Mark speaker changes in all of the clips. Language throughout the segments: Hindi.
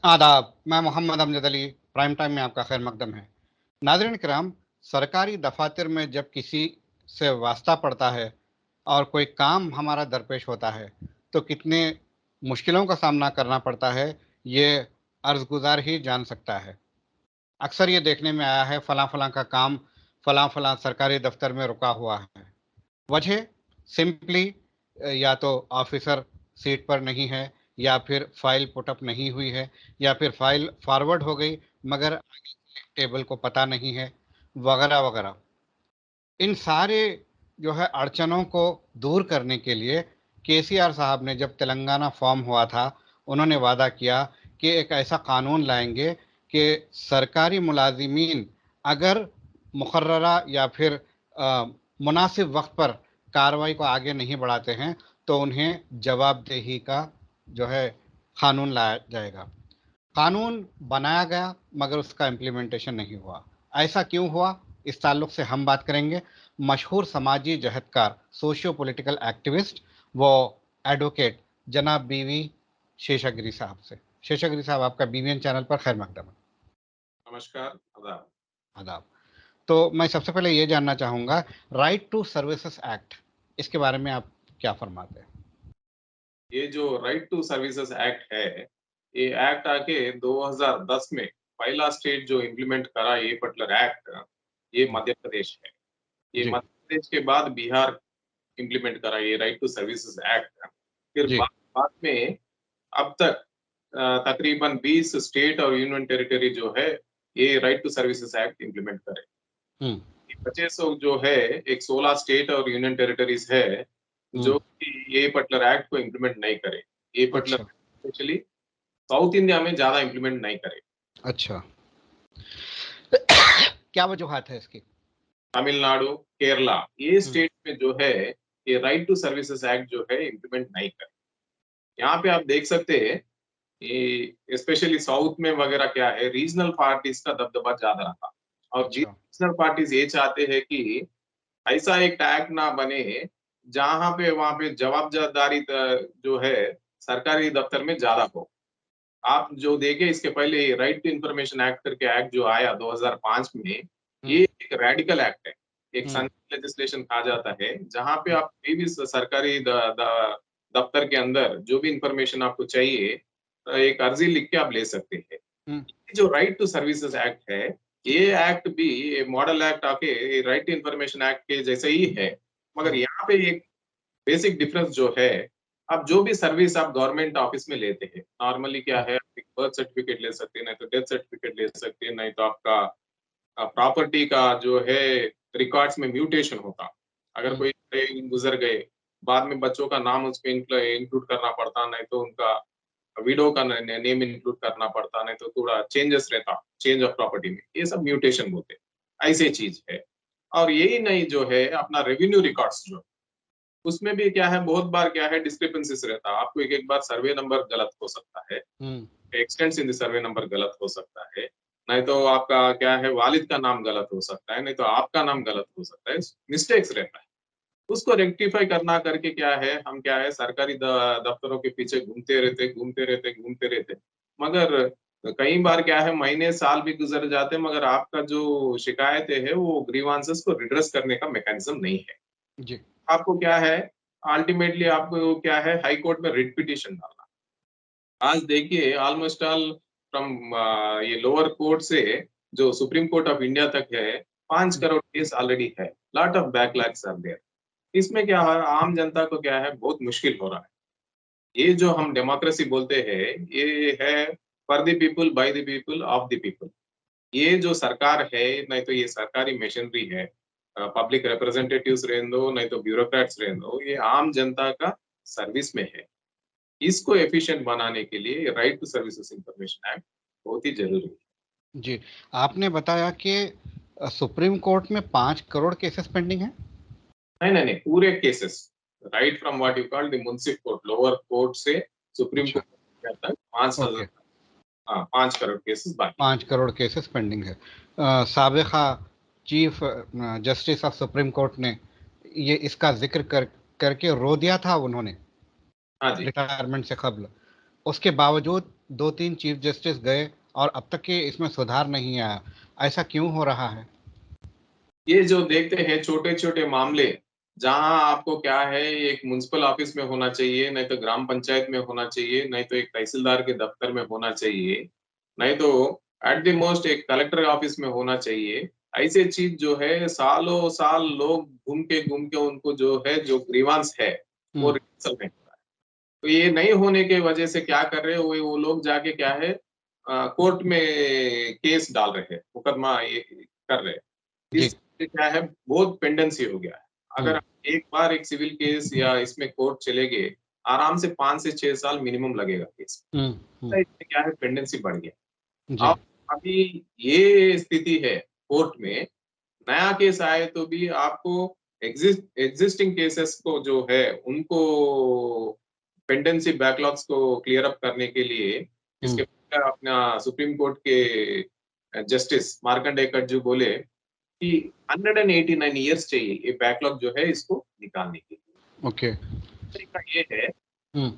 Speaker 1: आदाब, मैं मोहम्मद अमजद अली। प्राइम टाइम में आपका खैर मकदम है। नाज़रीन किराम, सरकारी दफातर में जब किसी से वास्ता पड़ता है और कोई काम हमारा दरपेश होता है तो कितने मुश्किलों का सामना करना पड़ता है, ये अर्ज़गुज़ार ही जान सकता है। अक्सर ये देखने में आया है फ़लाँ फ़लाँ का काम फ़लाँ फ़लाँ सरकारी दफ्तर में रुका हुआ है। वजह सिंपली या तो ऑफिसर सीट पर नहीं है, या फिर फाइल पुटअप नहीं हुई है, या फिर फाइल फॉरवर्ड हो गई मगर आगे के टेबल को पता नहीं है, वगैरह वगैरह। इन सारे जो है अड़चनों को दूर करने के लिए केसीआर साहब ने जब तेलंगाना फॉर्म हुआ था, उन्होंने वादा किया कि एक ऐसा कानून लाएंगे कि सरकारी मुलाजिमीन अगर मुकर्ररा या फिर मुनासिब वक्त पर कार्रवाई को आगे नहीं बढ़ाते हैं तो उन्हें जवाबदेही का जो है कानून लाया जाएगा। कानून बनाया गया मगर उसका इम्प्लीमेंटेशन नहीं हुआ। ऐसा क्यों हुआ, इस ताल्लुक से हम बात करेंगे मशहूर समाजी जहदकार, सोशियो पॉलिटिकल एक्टिविस्ट, वो एडवोकेट जनाब बीवी शेषागिरी साहब से। शेषागिरी साहब, आपका बीवीएन चैनल पर खैर मकदम है।
Speaker 2: नमस्कार, आदाब।
Speaker 1: आदाब। तो मैं सबसे पहले ये जानना चाहूँगा, राइट टू सर्विसेज एक्ट, इसके बारे में आप क्या फरमाते हैं?
Speaker 2: ये जो राइट टू सर्विसेज एक्ट है, ये एक्ट आके 2010 में पहला स्टेट जो इम्प्लीमेंट करा ये पर्टिकुलर एक्ट, ये
Speaker 1: जी
Speaker 2: मध्य प्रदेश है। ये
Speaker 1: जी
Speaker 2: मध्य प्रदेश के बाद बिहार इम्प्लीमेंट करा ये राइट टू सर्विसेज एक्ट। फिर
Speaker 1: जी।
Speaker 2: बाद में अब तक तकरीबन 20 स्टेट और यूनियन टेरिटरी जो है ये right to services act implement करे।
Speaker 1: हम्म।
Speaker 2: 2500 जो है, एक 16 स्टेट और यूनियन टेरिटरीज है
Speaker 1: हम्म।
Speaker 2: जो कि ये पर्टिकुलर एक्ट को इम्प्लीमेंट नहीं करे। ये पर्टिकुलर
Speaker 1: अच्छा।
Speaker 2: स्पेशली साउथ इंडिया में ज्यादा इम्प्लीमेंट नहीं करे।
Speaker 1: अच्छा, क्या वजूहत है इसकी?
Speaker 2: तमिलनाडु, केरला, ये
Speaker 1: हम्म।
Speaker 2: स्टेट में जो है ये राइट टू सर्विसेज एक्ट जो है इम्प्लीमेंट नहीं करे। यहाँ पे आप देख सकते हैं ये स्पेशली साउथ में वगैरह क्या है, रीजनल पार्टीज का दबदबा ज्यादा रहा। और
Speaker 1: अच्छा।
Speaker 2: रीजनल पार्टीज ये चाहते हैं कि ऐसा एक टैग ना बने जहां पे वहां पे जवाबदारी जो है सरकारी दफ्तर में ज्यादा हो। आप जो देखे इसके पहले राइट टू इंफॉर्मेशन एक्ट करके एक्ट जो आया 2005 में, ये
Speaker 1: हम्म।
Speaker 2: एक रेडिकल एक्ट है, एक
Speaker 1: हम्म।
Speaker 2: सनसनी लेजिस्लेशन कहा जाता है, जहां पे
Speaker 1: हम्म।
Speaker 2: आप कोई भी सरकारी दफ्तर के अंदर जो भी इंफॉर्मेशन आपको चाहिए, एक अर्जी लिख के आप ले सकते हैं।
Speaker 1: हम्म।
Speaker 2: जो राइट टू सर्विसेज एक्ट है, ये एक्ट भी मॉडल एक्ट आके राइट टू इंफॉर्मेशन एक्ट के जैसे ही है, मगर
Speaker 1: हम्म।
Speaker 2: यहाँ पे एक बेसिक डिफरेंस जो है, आप जो भी सर्विस आप गवर्नमेंट ऑफिस में लेते हैं, नॉर्मली क्या
Speaker 1: हम्म।
Speaker 2: है, आप बर्थ सर्टिफिकेट ले सकते हैं, नहीं तो डेथ सर्टिफिकेट ले सकते हैं, नहीं तो आपका प्रॉपर्टी का जो है रिकॉर्ड्स में म्यूटेशन होता। अगर
Speaker 1: हम्म।
Speaker 2: कोई गुजर गए, बाद में बच्चों का नाम उसमें इंक्लूड करना पड़ता, नहीं तो उनका विडो का नेम इंक्लूड करना पड़ता, नहीं तो थोड़ा चेंजेस रहता, चेंज ऑफ प्रॉपर्टी में, ये सब म्यूटेशन बोलते हैं, ऐसे चीज है। और यही नहीं जो है अपना रेवेन्यू रिकॉर्ड्स जो, उसमें भी क्या है, बहुत बार क्या है डिस्क्रिपेंसीज रहता है। आपको एक एक बार सर्वे नंबर गलत हो सकता है,
Speaker 1: हम्म।
Speaker 2: Extents in the survey number गलत हो सकता है, नहीं तो आपका क्या है वालिद का नाम गलत हो सकता है, नहीं तो आपका नाम गलत हो सकता है, मिस्टेक्स रहता है। उसको रेक्टिफाई करना करके क्या है, हम क्या है सरकारी दफ्तरों के पीछे घूमते रहते, मगर कई बार क्या है महीने साल भी गुजर जाते, मगर आपका जो शिकायतें है वो ग्रीवांसेस को रिड्रेस करने का मैकेनिज्म नहीं है।
Speaker 1: जी।
Speaker 2: आपको क्या है, अल्टीमेटली आपको क्या है हाई कोर्ट में रिट पिटीशन डालना। आज देखिए ऑलमोस्ट ऑल फ्रॉम ये लोअर कोर्ट से जो सुप्रीम कोर्ट ऑफ इंडिया तक है, 5
Speaker 1: हम्म।
Speaker 2: करोड़ केस ऑलरेडी है। Lot of backlogs are there. इसमें क्या है, आम जनता को क्या है बहुत मुश्किल हो रहा है। ये जो हम डेमोक्रेसी बोलते हैं, ये है for the people, by the people, of the people. ये जो सरकार है, नहीं तो ये सरकारी मशीनरी है, पब्लिक रिप्रेजेंटेटिव्स रहने दो, नहीं तो ब्यूरोक्रेट्स रहने दो, ये आम जनता का सर्विस में है। इसको एफिशिएंट बनाने के लिए right to services information act बहुत ही जरूरी है।
Speaker 1: जी, आपने बताया कि सुप्रीम कोर्ट में 5 करोड़ केसेस पेंडिंग हैं।
Speaker 2: नहीं, पूरे cases, right from what you call the Munsif court, lower court से सुप्रीम
Speaker 1: अच्छा।
Speaker 2: कोर्ट तक 5,000,
Speaker 1: ओके।
Speaker 2: हाँ 5 करोड़ केसेस बाकी।
Speaker 1: 5 करोड़ केसेस पेंडिंग है। साबिका chief justice of supreme court ने ये इसका जिक्र करके रो दिया था उन्होंने,
Speaker 2: हाँ जी।
Speaker 1: रिटायरमेंट से कबल। उसके बावजूद 2-3 चीफ जस्टिस गए और अब तक के इसमें सुधार नहीं आया। ऐसा क्यों हो रहा है?
Speaker 2: ये जो देखते हैं छोटे-छोटे मामले, जहाँ आपको क्या है एक म्युनिसिपल ऑफिस में होना चाहिए, नहीं तो ग्राम पंचायत में होना चाहिए, नहीं तो एक तहसीलदार के दफ्तर में होना चाहिए, नहीं तो एट द मोस्ट एक कलेक्टर ऑफिस में होना चाहिए। ऐसे चीज़ जो है सालों-साल लोग घूम के उनको जो है जो ग्रीवांस है, वो
Speaker 1: हुँ,
Speaker 2: रिहर्सल में हो रहा है। तो ये नहीं होने के वजह से क्या कर रहे हैं वो लोग जाके क्या है कोर्ट में केस डाल रहे हैं, मुकदमा ये कर रहे हैं।
Speaker 1: जी।
Speaker 2: इससे क्या है बहुत पेंडेंसी हो गया है। अगर
Speaker 1: हुँ,
Speaker 2: आप एक बार एक सिविल केस या इसमें कोर्ट चले गए, आराम से 5 से 6 साल मिनिमम लगेगा केस।
Speaker 1: हुँ, हुँ।
Speaker 2: तो इसमें क्या है पेंडेंसी बढ़ गया।
Speaker 1: जी,
Speaker 2: अब अभी ये स्थिति है कोर्ट में, नया केस आए तो भी आपको एक्जिस्टिंग केसेस को जो है उनको पेंडेंसी बैकलॉग्स को क्लियर अप करने के लिए
Speaker 1: हुँ,
Speaker 2: इसके अपना सुप्रीम कोर्ट के जस्टिस मार्कंडेय जी बोले कि 189 इयर्स चाहिए ये बैकलॉग जो है इसको निकालने के लिए।
Speaker 1: ओके।
Speaker 2: तरीका ये है,
Speaker 1: हुँ,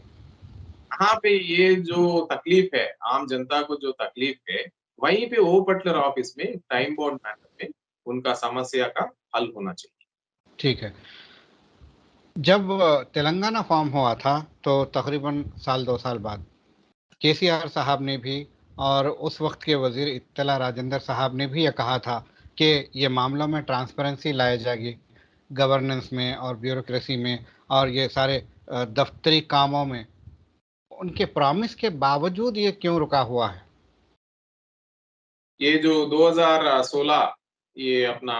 Speaker 2: यहाँ पे ये जो तकलीफ है, आम जनता को जो तकलीफ है, वहीं पे ओ बटलर ऑफिस में टाइम बाउंड मैनर में उनका समस्या का हल होना चाहिए।
Speaker 1: ठीक है। जब तेलंगाना फॉर्म हुआ था, तो तकरीबन साल 2 साल बाद केसीआर साहब ने भी और उस वक़्त के वज़ीर इत्तला राजेंद्र साहब ने भी ये कहा था कि ये मामलों में ट्रांसपेरेंसी लाई जाएगी, गवर्नेंस में और ब्यूरोक्रेसी में और ये सारे दफ़्तरी कामों में। उनके प्रॉमिस के बावजूद ये क्यों रुका हुआ है?
Speaker 2: ये जो 2016 ये अपना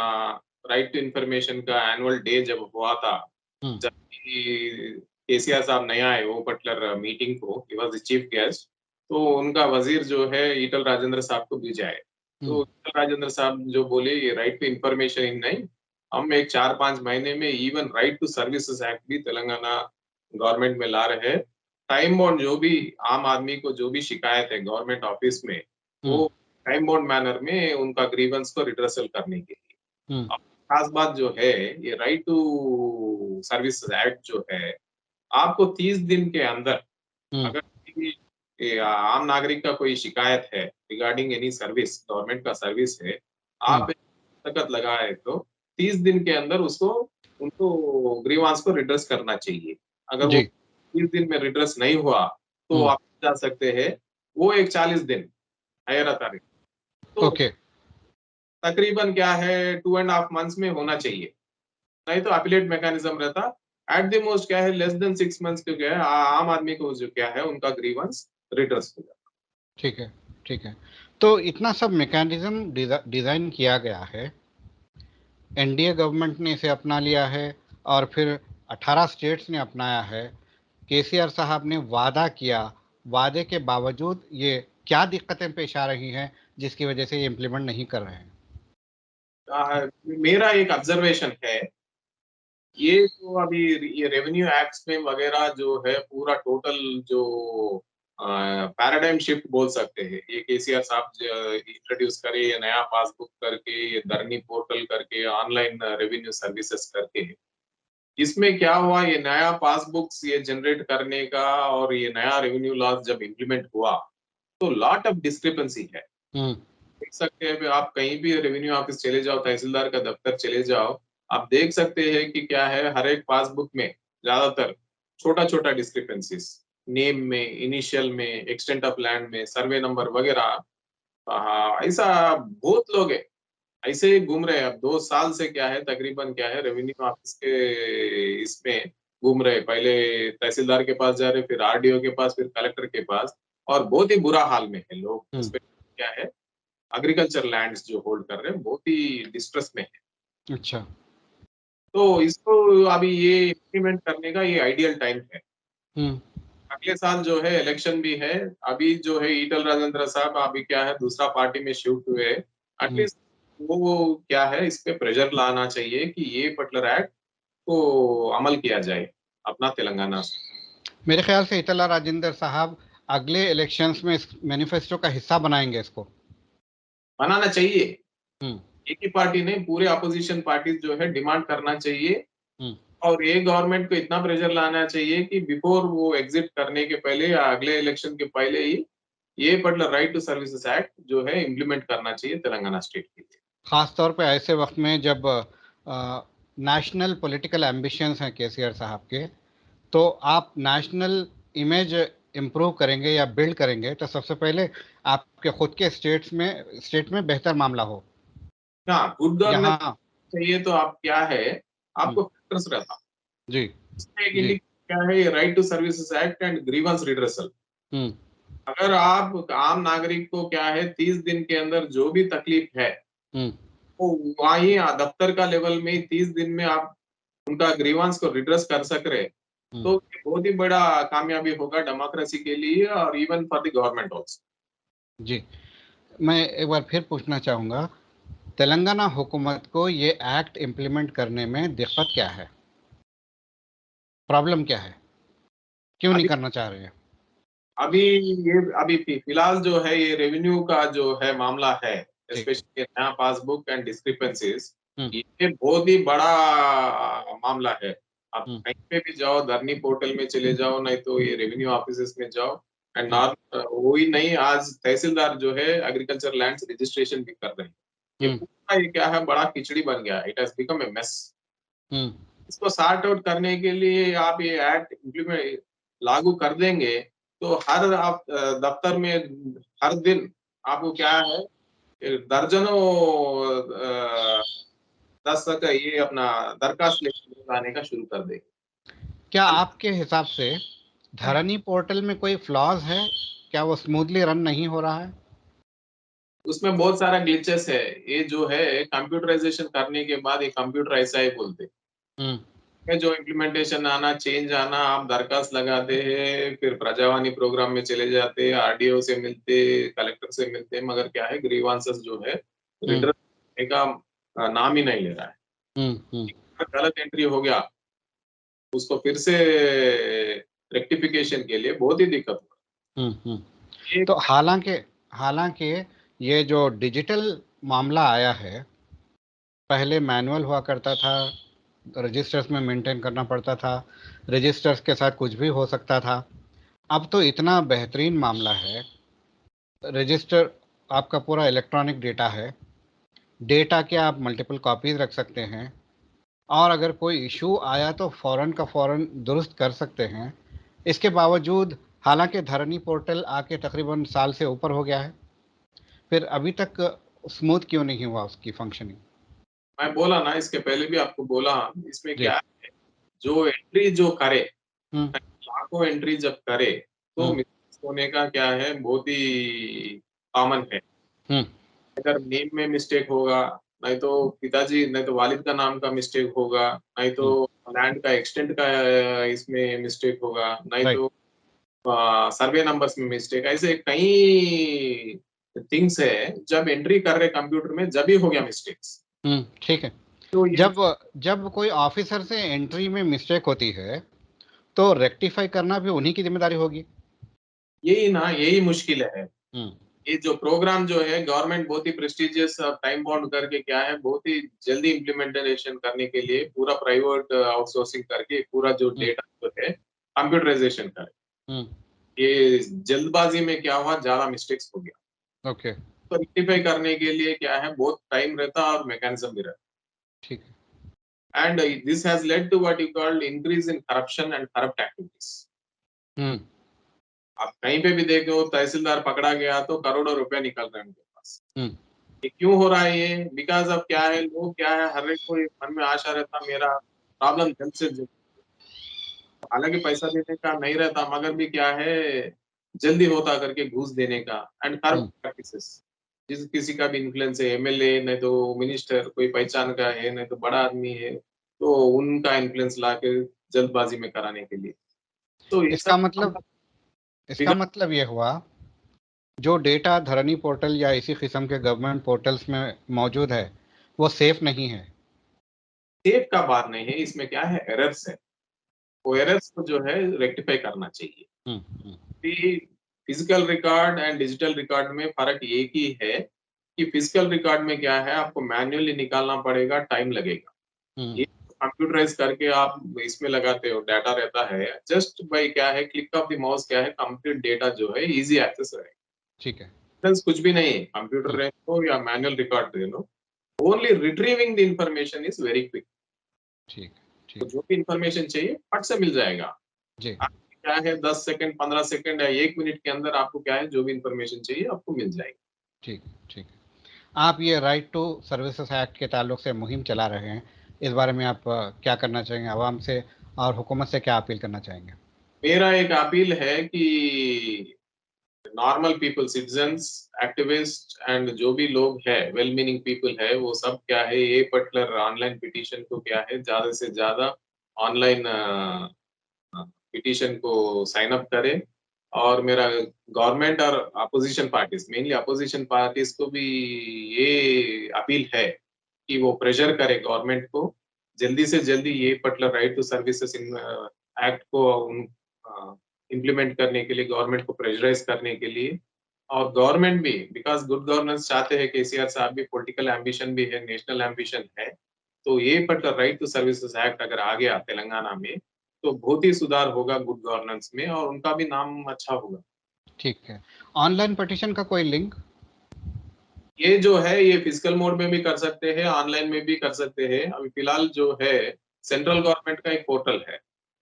Speaker 2: राइट टू इंफॉर्मेशन का एनुअल डे जब हुआ था,
Speaker 1: हुँ,
Speaker 2: जब कि केसीआर साहब नहीं आए वो पर्टिकुलर मीटिंग को, he was the chief guest, तो उनका वज़ीर जो है ईटल राजेंद्र साहब को भेजा है।
Speaker 1: हुँ,
Speaker 2: तो ईटल राजेंद्र साहब जो बोले ये राइट टू इंफॉर्मेशन ही नहीं, हम एक 4-5 महीने में even right to services act भी तेलंगाना गवर्नमेंट में ला रहे हैं। टाइम बाउंड जो भी आम आदमी को जो भी शिकायत है गवर्नमेंट ऑफिस में,
Speaker 1: हुँ,
Speaker 2: वो टाइम बाउंड मैनर में उनका ग्रीवेंस को रिड्रेसल करने के लिए।
Speaker 1: हुँ,
Speaker 2: अब खास बात जो है, ये राइट टू सर्विसेज़ एक्ट जो है, आपको 30 दिन के अंदर
Speaker 1: हुँ,
Speaker 2: अगर किसी आम नागरिक का कोई शिकायत है रिगार्डिंग एनी सर्विस, गवर्नमेंट का सर्विस है,
Speaker 1: हुँ,
Speaker 2: आप दस्तखत लगाए तो 30 दिन के अंदर उसको उनको ग्रीवांस को रिड्रेस करना चाहिए। अगर वो
Speaker 1: जी,
Speaker 2: 30 दिन में रिड्रेस नहीं हुआ, तो
Speaker 1: हुँ,
Speaker 2: आप जा सकते हैं, वो एक 40 दिन हायर अथॉरिटी। तो
Speaker 1: ओके,
Speaker 2: तकरीबन क्या है 2 एंड हाफ मंथ्स में होना चाहिए। नहीं तो अपीलेट मैकेनिज्म रहता। एट द मोस्ट क्या है लेस देन 6 मंथ्स को क्या है आम आदमी को जो क्या है उनका ग्रीवेंस रिड्रेस हो जाता।
Speaker 1: ठीक है, ठीक है। तो इतना सब मैकेनिज़्म डिज़ाइन किया गया है, एनडीए गवर्नमेंट ने इसे अपना लिया है और फिर 18 स्टेट्स ने अपनाया है। केसीआर साहब ने वादा किया, वादे के बावजूद ये क्या दिक्कतें पेश आ रही हैं जिसकी वजह से ये इम्प्लीमेंट नहीं कर रहे हैं?
Speaker 2: मेरा एक ऑब्जर्वेशन है, ये जो अभी ये रेवेन्यू एक्ट्स में वगैरह जो है पूरा टोटल जो पैराडाइम शिफ्ट बोल सकते हैं। ये केसीआर साहब इंट्रोड्यूस करे ये नया पासबुक करके, ये धरनी पोर्टल करके, ऑनलाइन रेवेन्यू सर्विसेज करके। इसमें क्या हुआ ये नया पासबुक्स ये जनरेट करने का और ये नया रेवेन्यू लॉस जब इम्प्लीमेंट हुआ, तो लॉट ऑफ डिस्क्रिपेंसी है।
Speaker 1: हुँ,
Speaker 2: देख सकते हैं कि आप कहीं भी रेवेन्यू ऑफिस चले जाओ, तहसीलदार का दफ्तर चले जाओ, आप देख सकते हैं कि क्या है हर एक पासबुक में ज़्यादातर छोटा-छोटा डिस्क्रिपेंसीज़ नेम में, इनिशियल में, एक्सटेंट ऑफ लैंड में, सर्वे नंबर वगैरह ऐसा बहुत लोग हैं, ऐसे ही घूम रहे हैं। अब 2 साल से क्या है तकरीबन क्या है रेवेन्यू ऑफिस के इसमें घूम रहे हैं। पहले तहसीलदार के पास जा रहे, फिर आरडीओ के पास, फिर कलेक्टर के पास और बहुत ही बुरा हाल में है लोग।
Speaker 1: हुँ,
Speaker 2: स्पेशली क्या है एग्रीकल्चर लैंड्स जो होल्ड कर रहे हैं, बहुत ही डिस्ट्रेस में है।
Speaker 1: अच्छा,
Speaker 2: तो इसको अभी ये इम्प्लीमेंट करने का ये आइडियल टाइम है।
Speaker 1: हुँ,
Speaker 2: अगले साल जो है इलेक्शन भी है, अभी जो है ईटल राजेंद्र साहब अभी क्या है दूसरा पार्टी में शिफ्ट हुए हैं।
Speaker 1: हुँ।
Speaker 2: एटलीस्ट वो क्या है इस पे प्रेशर लाना चाहिए कि ये पर्टिकुलर एक्ट को अमल किया जाए, अपना तेलंगाना से।
Speaker 1: मेरे ख्याल से इटला राजेंद्र साहब अगले इलेक्शंस में इस मैनिफेस्टो का हिस्सा बनाएँगे इसको।
Speaker 2: बनाना चाहिए।
Speaker 1: हुँ,
Speaker 2: एक ही पार्टी नहीं, पूरे अपोजिशन पार्टीज़ जो है डिमांड करना चाहिए
Speaker 1: हुँ,
Speaker 2: और ये गवर्नमेंट को इतना प्रेशर लाना चाहिए कि बिफोर वो एग्जिट करने के पहले या अगले इलेक्शन के पहले ही ये particular right to services act जो है इम्प्लीमेंट करना चाहिए तेलंगाना स्टेट के लिए।
Speaker 1: खास तौर पे ऐसे वक्त में जब नेशनल पॉलिटिकल एम्बिशंस हैं केसीआर साहब के, तो आप नेशनल इमेज इम्प्रूव करेंगे या बिल्ड करेंगे तो सबसे पहले आपके खुद के स्टेट में बेहतर मामला हो।
Speaker 2: हाँ, गुड गवर्नेंस
Speaker 1: यहाँ
Speaker 2: चाहिए तो आप क्या है,
Speaker 1: हम्म,
Speaker 2: आपको फिल्टर्स रहता।
Speaker 1: जी
Speaker 2: इसमें एक
Speaker 1: जी।
Speaker 2: इंडिकेट क्या है, ये right to services act and grievance redressal.
Speaker 1: Hmm
Speaker 2: अगर आप आम नागरिक को क्या है 30 दिन के अंदर जो भी तकलीफ है,
Speaker 1: हम्म
Speaker 2: वो वहीं दफ्तर का लेवल में ही 30 दिन में आप उनका ग्रीवेंस को रिड्रेस कर सक रहे,
Speaker 1: हम्म,
Speaker 2: तो ये बहुत ही बड़ा कामयाबी होगा डेमोक्रेसी के लिए और even for the government also.
Speaker 1: जी। मैं एक बार फिर पूछना चाहूँगा, तेलंगाना हुकूमत को ये एक्ट इम्प्लीमेंट करने में दिक्कत क्या है, प्रॉब्लम क्या है, क्यों नहीं
Speaker 2: अभी
Speaker 1: करना चाह रहे हैं?
Speaker 2: अभी ये अभी फिलहाल जो है ये रेवेन्यू का जो है मामला है,
Speaker 1: जी।
Speaker 2: स्पेशली नया पासबुक एंड डिस्क्रिपेंसीज,
Speaker 1: हम्म
Speaker 2: ये बहुत ही बड़ा मामला है। आप
Speaker 1: हम्म
Speaker 2: कहीं पे भी जाओ, धरनी पोर्टल में चले जाओ, नहीं तो ये रेवेन्यू ऑफिसेस में जाओ एंड
Speaker 1: हम्म
Speaker 2: नॉर्म वही नहीं, आज तहसीलदार जो है एग्रीकल्चर लैंड रजिस्ट्रेशन भी कर रहे हैं। ये
Speaker 1: हम्म
Speaker 2: पूरा ये क्या है, बड़ा खिचड़ी बन गया है, it has become a mess.
Speaker 1: Hmm
Speaker 2: इसको सॉर्ट आउट करने के लिए आप ये एक्ट इम्प्लीमेंट लागू कर देंगे, तो हर आप दफ्तर में हर दिन आपको क्या है, दर्जनों दस्तक ये अपना दरखास्त लेकर आने का शुरू कर देंगे।
Speaker 1: क्या आपके हिसाब से धरनी पोर्टल में कोई फ्लॉज है? क्या वो स्मूथली रन नहीं हो रहा है?
Speaker 2: उसमें बहुत सारा ग्लिचेस है। ये जो है कंप्यूटराइजेशन करने के बाद ये कंप्यूटर ऐसा ही बोलते हैं।
Speaker 1: हम्म
Speaker 2: में जो इम्प्लीमेंटेशन आना, चेंज आना, आप दरखास्त लगाते हैं, फिर प्रजावाणी प्रोग्राम में चले जाते हैं, आरडीओ से मिलते, कलेक्टर से मिलते, मगर क्या है ग्रीवांसेस जो है
Speaker 1: हम्म
Speaker 2: रिड्रेस करने का नाम ही नहीं ले रहा है।
Speaker 1: हम्म
Speaker 2: गलत एंट्री हो गया, उसको फिर से रेक्टिफिकेशन के लिए बहुत ही दिक्कत हो
Speaker 1: हम्म।
Speaker 2: रहा है।
Speaker 1: तो हालांकि हालांकि ये जो डिजिटल मामला आया है, पहले मैनुअल हुआ करता था, रजिस्टर्स में मेंटेन करना पड़ता था, रजिस्टर्स के साथ कुछ भी हो सकता था। अब तो इतना बेहतरीन मामला है, रजिस्टर आपका पूरा इलेक्ट्रॉनिक डेटा है, डेटा के आप मल्टीपल कॉपीज रख सकते हैं, और अगर कोई इशू आया तो फ़ौरन का फ़ौरन दुरुस्त कर सकते हैं। इसके बावजूद हालांकि धरनी पोर्टल आके तकरीबन साल से ऊपर हो गया है, फिर अभी तक स्मूथ क्यों नहीं हुआ उसकी फंक्शनिंग?
Speaker 2: मैं बोला ना, इसके पहले भी आपको बोला, इसमें
Speaker 1: जी।
Speaker 2: क्या है, जो एंट्री जो करे,
Speaker 1: हम्म
Speaker 2: लाखों एंट्री जब करे, तो
Speaker 1: हम्म
Speaker 2: मिस्टेक्स होने का क्या है, बहुत ही कॉमन है।
Speaker 1: हम्म
Speaker 2: अगर नेम में मिस्टेक होगा, नहीं तो पिताजी नहीं तो वालिद का नाम का मिस्टेक होगा, नहीं तो
Speaker 1: हम्म
Speaker 2: लैंड का एक्सटेंट का इसमें मिस्टेक होगा, नहीं
Speaker 1: राइट।
Speaker 2: तो सर्वे नंबर्स में मिस्टेक, ऐसे कई थिंग्स है। जब एंट्री कर रहे कंप्यूटर में जब ही हो गया मिस्टेक्स,
Speaker 1: ठीक है।
Speaker 2: तो ये
Speaker 1: जब जब कोई ऑफिसर से एंट्री में मिस्टेक होती है तो रेक्टिफाई करना भी उन्हीं की जिम्मेदारी होगी।
Speaker 2: यही ना, यही मुश्किल है।
Speaker 1: हम्म
Speaker 2: ये जो प्रोग्राम जो है गवर्नमेंट बहुत ही प्रेस्टिजियस टाइम बाउंड करके क्या है, बहुत ही जल्दी इम्प्लीमेंटेशन करने के लिए पूरा प्राइवेट आउटसोर्सिंग करके पूरा जो
Speaker 1: हम्म
Speaker 2: डेटा जो है कंप्यूटराइजेशन करे।
Speaker 1: हम्म
Speaker 2: ये जल्दबाजी में क्या हुआ, ज्यादा मिस्टेक्स हो गया।
Speaker 1: ओके।
Speaker 2: तो रेक्टिफाई करने के लिए क्या है, बहुत टाइम रहता और मैकेनिज्म भी रहता।
Speaker 1: ठीक है।
Speaker 2: And this has led to what you called increase in corruption and corrupt activities.
Speaker 1: Hmm
Speaker 2: आप कहीं पे भी देखो, तहसीलदार पकड़ा गया तो करोड़ों रुपए निकल रहे हैं उनके पास।
Speaker 1: हम्म
Speaker 2: ये क्यों हो रहा है ये? बिकॉज़ ऑफ क्या है, लोग क्या है, हर एक को एक मन में आशा रहता मेरा प्रॉब्लम जल्द से जल्द, हालाँकि पैसा देने का नहीं रहता, मगर भी क्या है, जल्दी होता करके घूस देने का एंड करप्ट
Speaker 1: हम्म
Speaker 2: प्रैक्टिसेस। जिस किसी का भी इन्फ्लुएंस है, एमएलए नहीं तो मिनिस्टर, कोई पहचान का है, नहीं तो बड़ा आदमी है, तो उनका इन्फ्लुएंस लाके जल्दबाजी में कराने के लिए। तो ये
Speaker 1: इसका
Speaker 2: सब
Speaker 1: मतलब इसका मतलब ये हुआ, जो डेटा धरनी पोर्टल या इसी किस्म के गवर्नमेंट पोर्टल्स में मौजूद है वो सेफ नहीं है।
Speaker 2: सेफ का बात नहीं है, इसमें क्या है, एरर्स है। वो एरर्स को जो है रेक्टिफाई करना चाहिए।
Speaker 1: हम्म हम्म
Speaker 2: कि physical record and digital record में फ़र्क एक ही है कि फिजिकल रिकॉर्ड में क्या है, आपको मैन्युअली निकालना पड़ेगा, टाइम लगेगा।
Speaker 1: हम्म
Speaker 2: ये कंप्यूटराइज करके आप इसमें लगाते हो, डाटा रहता है, जस्ट बाय क्या है, क्लिक ऑफ द माउस क्या है, कंप्लीट डेटा जो है इजी एक्सेस है।
Speaker 1: ठीक है।
Speaker 2: डिफरेंस कुछ भी नहीं है, कंप्यूटर
Speaker 1: हुँ,
Speaker 2: रह लो या मैनुअल रिकॉर्ड रह लो, only retrieving the information is very quick.
Speaker 1: ठीक है,
Speaker 2: तो
Speaker 1: ठीक है।
Speaker 2: जो भी इंफॉर्मेशन चाहिए फट से मिल जाएगा।
Speaker 1: जी,
Speaker 2: आपको क्या है 10 सेकंड, 15 सेकंड या 1 मिनट के अंदर आपको क्या है, जो भी इंफॉर्मेशन चाहिए आपको मिल जाएगी।
Speaker 1: ठीक, ठीक है। आप ये राइट टू सर्विसेज़ एक्ट के ताल्लुक से मुहिम चला रहे हैं। इस बारे में आप क्या करना चाहेंगे आवाम से और हुकूमत से क्या अपील करना चाहेंगे?
Speaker 2: मेरा एक अपील है कि normal people, citizens, activist and जो भी लोग हैं, वेल मीनिंग पीपल है, वो सब क्या है, ये पर्टिकुलर ऑनलाइन पिटीशन को क्या है, ज़्यादा से ज़्यादा ऑनलाइन पिटीशन को साइन अप करें। और मेरा गवर्नमेंट और opposition parties, mainly opposition parties को भी ये अपील है कि वो प्रेशर करे गवर्नमेंट को, जल्दी से जल्दी ये पर्टिकुलर राइट टू सर्विसेज इन एक्ट को इम्प्लीमेंट करने के लिए, गवर्नमेंट को प्रेशराइज करने के लिए। और गवर्नमेंट भी बिकॉज़ गुड गवर्नेंस चाहते हैं, केसीआर साहब भी, पॉलिटिकल एम्बिशन भी है, नेशनल एम्बिशन है। तो ये particular right to services act अगर आ गया तेलंगाना में, तो बहुत ही सुधार होगा गुड गवर्नेंस में और उनका भी नाम अच्छा होगा।
Speaker 1: ठीक है। ऑनलाइन पिटीशन का कोई लिंक?
Speaker 2: ये जो है, ये फिजिकल मोड में भी कर सकते हैं, ऑनलाइन में भी कर सकते हैं। अभी फिलहाल जो है, सेंट्रल गवर्नमेंट का एक पोर्टल है।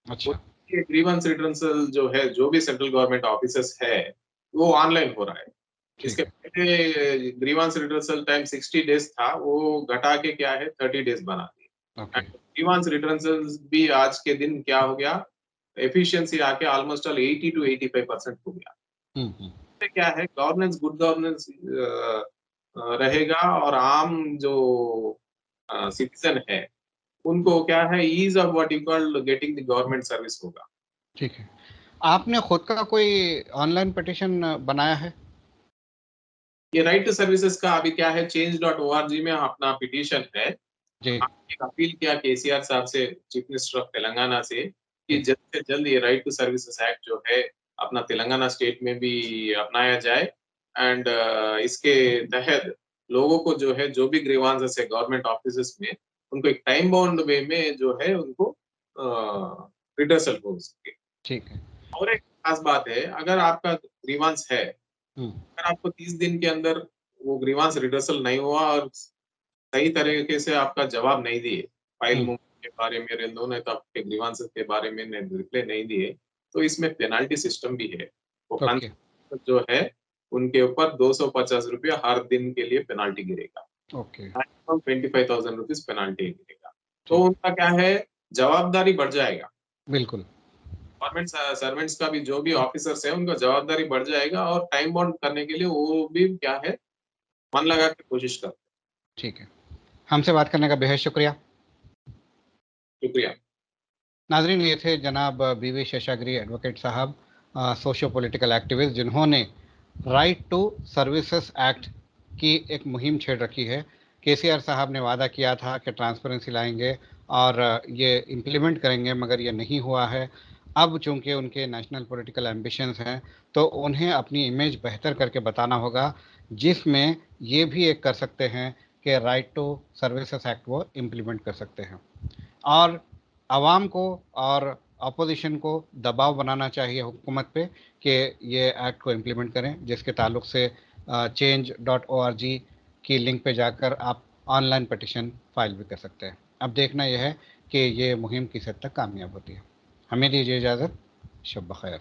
Speaker 1: अच्छा,
Speaker 2: उसके ग्रीवेंस रिटर्नल जो है, जो भी सेंट्रल गवर्नमेंट ऑफिसेस है, वो ऑनलाइन हो रहा है।
Speaker 1: ठीक
Speaker 2: इसके
Speaker 1: है।
Speaker 2: पहले ग्रीवेंस रिटर्नल टाइम 60 डेज़ था, वो घटा के क्या है 30 डेज़ बना दिया।
Speaker 1: ओके।
Speaker 2: एंड ग्रीवेंस रिटर्नल्स भी आज के दिन क्या हो गया, एफिशिएंसी आके ऑलमोस्ट ऑल 80 टू 85% हो गया।
Speaker 1: हुँ, हुँ।
Speaker 2: इससे क्या है, गवर्नेंस, गुड गवर्नेंस रहेगा और आम जो सिटीजन है, उनको क्या है, ease of what you call getting the government service होगा।
Speaker 1: ठीक है। आपने खुद का कोई ऑनलाइन पिटीशन बनाया है?
Speaker 2: ये राइट टू सर्विसेज का अभी क्या है, change.org में अपना पिटीशन है।
Speaker 1: जी,
Speaker 2: हमने एक अपील किया केसीआर साहब से, चीफ मिनिस्टर ऑफ तेलंगाना से, कि
Speaker 1: जी,
Speaker 2: जल्द से जल्द ये राइट टू सर्विसेज एक्ट जो है अपना तेलंगाना स्टेट में भी अपनाया जाए। एंड इसके तहत लोगों को जो है, जो भी ग्रीवांसेस है गवर्नमेंट ऑफिसेस में, उनको एक टाइम बाउंड वे में जो है उनको रिडर्सल हो सके।
Speaker 1: ठीक है।
Speaker 2: और एक खास बात है, अगर आपका ग्रीवांस है,
Speaker 1: हुँ,
Speaker 2: अगर आपको 30 दिन के अंदर वो ग्रीवांस रिडर्सल नहीं हुआ और सही तरीके से आपका जवाब नहीं दिए, फाइल
Speaker 1: हुँ,
Speaker 2: मूवमेंट के बारे में रेंदो ने तो आपके ग्रीवांसेस के बारे में ने रिप्लाई नहीं दिए, तो इसमें पेनल्टी सिस्टम भी है। वो
Speaker 1: ओके,
Speaker 2: कंसर्न जो है, उनके ऊपर ₹250 हर दिन के लिए पेनल्टी गिरेगा।
Speaker 1: ओके,
Speaker 2: मैक्सिमम ₹25,000 पेनल्टी गिरेगा। तो
Speaker 1: ठीक।
Speaker 2: उनका क्या है, जवाबदारी बढ़ जाएगा।
Speaker 1: बिल्कुल,
Speaker 2: गवर्नमेंट सर्वेंट्स का भी, जो भी ऑफिसर्स है, उनका जवाबदारी बढ़ जाएगा और टाइम बाउंड करने के लिए वो भी क्या है, मन लगा के कोशिश करते हैं।
Speaker 1: ठीक है। हमसे बात करने का बेहद शुक्रिया।
Speaker 2: शुक्रिया।
Speaker 1: नाज़रीन, ये थे जनाब बीवी शेषागिरी एडवोकेट साहब, सोशियो पॉलिटिकल एक्टिविस्ट, जिन्होंने राइट टू सर्विसेज एक्ट की एक मुहिम छेड़ रखी है। केसीआर साहब ने वादा किया था कि ट्रांसपेरेंसी लाएंगे और ये इम्प्लीमेंट करेंगे, मगर ये नहीं हुआ है। अब चूंकि उनके नेशनल पॉलिटिकल एम्बिशंस हैं, तो उन्हें अपनी इमेज बेहतर करके बताना होगा, जिसमें ये भी एक कर सकते हैं कि राइट टू सर्विसेज एक्ट वो इम्प्लीमेंट कर सकते हैं। और आवाम को और अपोजिशन को दबाव बनाना चाहिए हुकूमत पे कि ये एक्ट को इम्प्लीमेंट करें, जिसके ताल्लुक से change.org की लिंक पे जाकर आप ऑनलाइन पटिशन फाइल भी कर सकते हैं। अब देखना यह है कि ये मुहिम किस हद तक कामयाब होती है। हमें दीजिए इजाज़त। शब बख़ैर।